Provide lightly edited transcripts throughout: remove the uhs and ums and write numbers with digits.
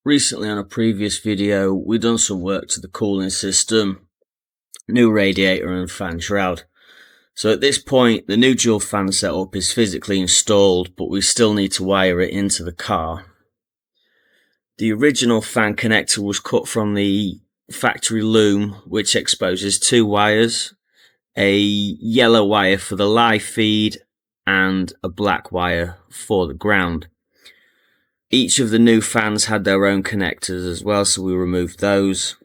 Recently on a previous video, we done some work to the cooling system, new radiator and fan shroud. So at this point, the new dual fan setup is physically installed, but we still need to wire it into the car. The original fan connector was cut from the factory loom, which exposes two wires, a yellow wire for the live feed and a black wire for the ground. Each of the new fans had their own connectors as well, so we removed those.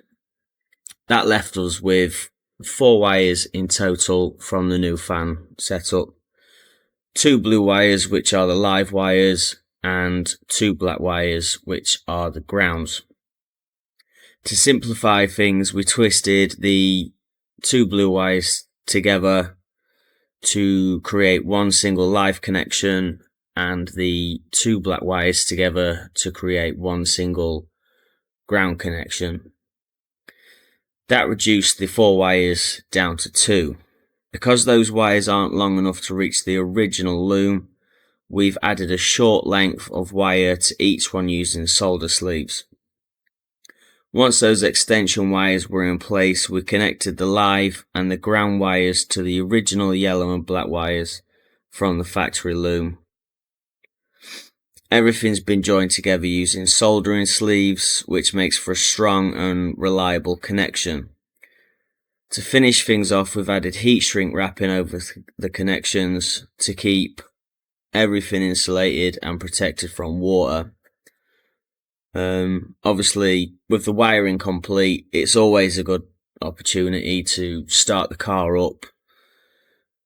That left us with 4 wires in total from the new fan setup. 2 blue wires, which are the live wires, and 2 black wires, which are the grounds. To simplify things, we twisted the 2 blue wires together to create one single live connection, and the 2 black wires together to create one single ground connection. That reduced the 4 wires down to 2. Because those wires aren't long enough to reach the original loom, we've added a short length of wire to each one using solder sleeves. Once those extension wires were in place, we connected the live and the ground wires to the original yellow and black wires from the factory loom. Everything's been joined together using soldering sleeves, which makes for a strong and reliable connection. To finish things off, we've added heat shrink wrapping over the connections to keep everything insulated and protected from water. Obviously, with the wiring complete, it's always a good opportunity to start the car up.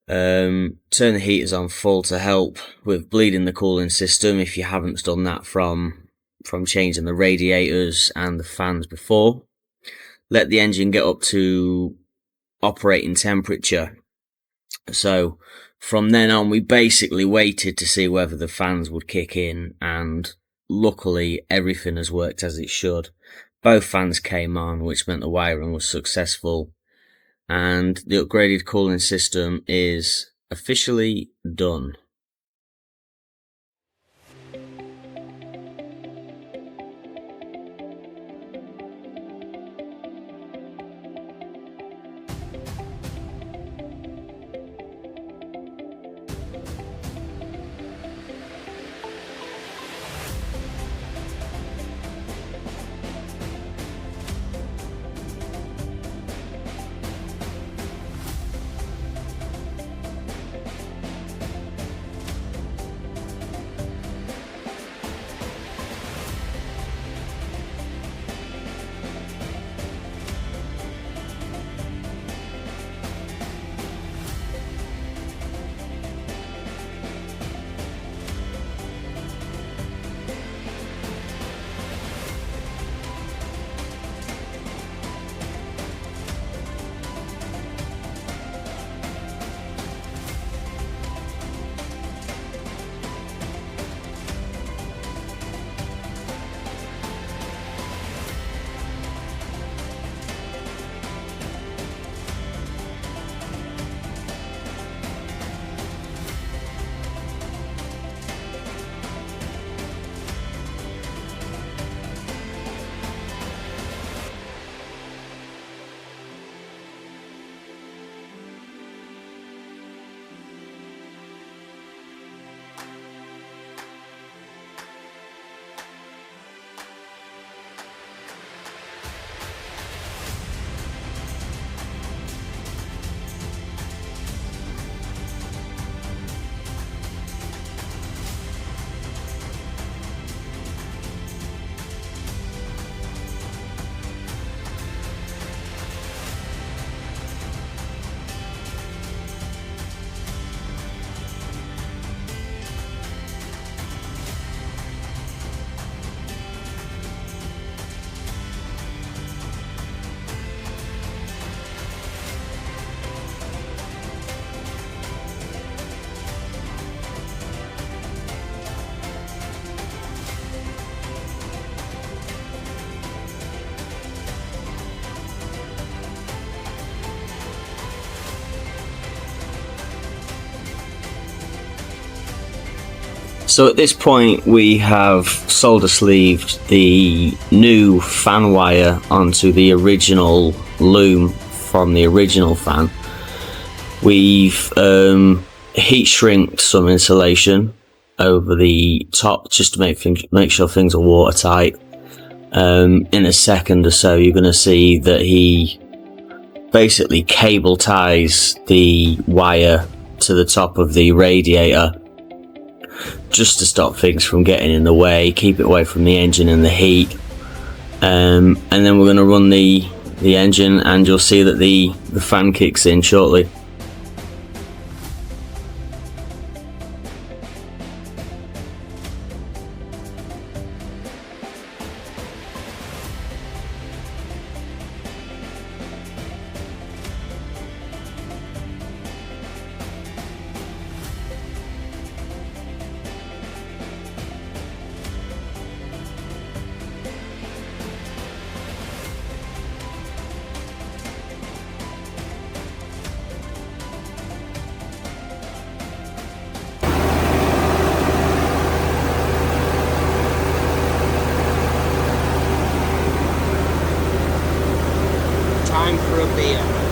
Turn the heaters on full to help with bleeding the cooling system if you haven't done that from changing the radiators and the fans before. Let the engine get up to operating temperature. So from then on, we basically waited to see whether the fans would kick in, and luckily everything has worked as it should. Both fans came on, which meant the wiring was successful. And the upgraded cooling system is officially done. So at this point we have solder sleeved the new fan wire onto the original loom from the original fan. We've heat shrinked some insulation over the top just to make sure things are watertight. In a second or so you're going to see that he basically cable ties the wire to the top of the radiator just to stop things from getting in the way, keep it away from the engine and the heat. And then we're going to run the engine, and you'll see that the fan kicks in shortly. Time for a beer.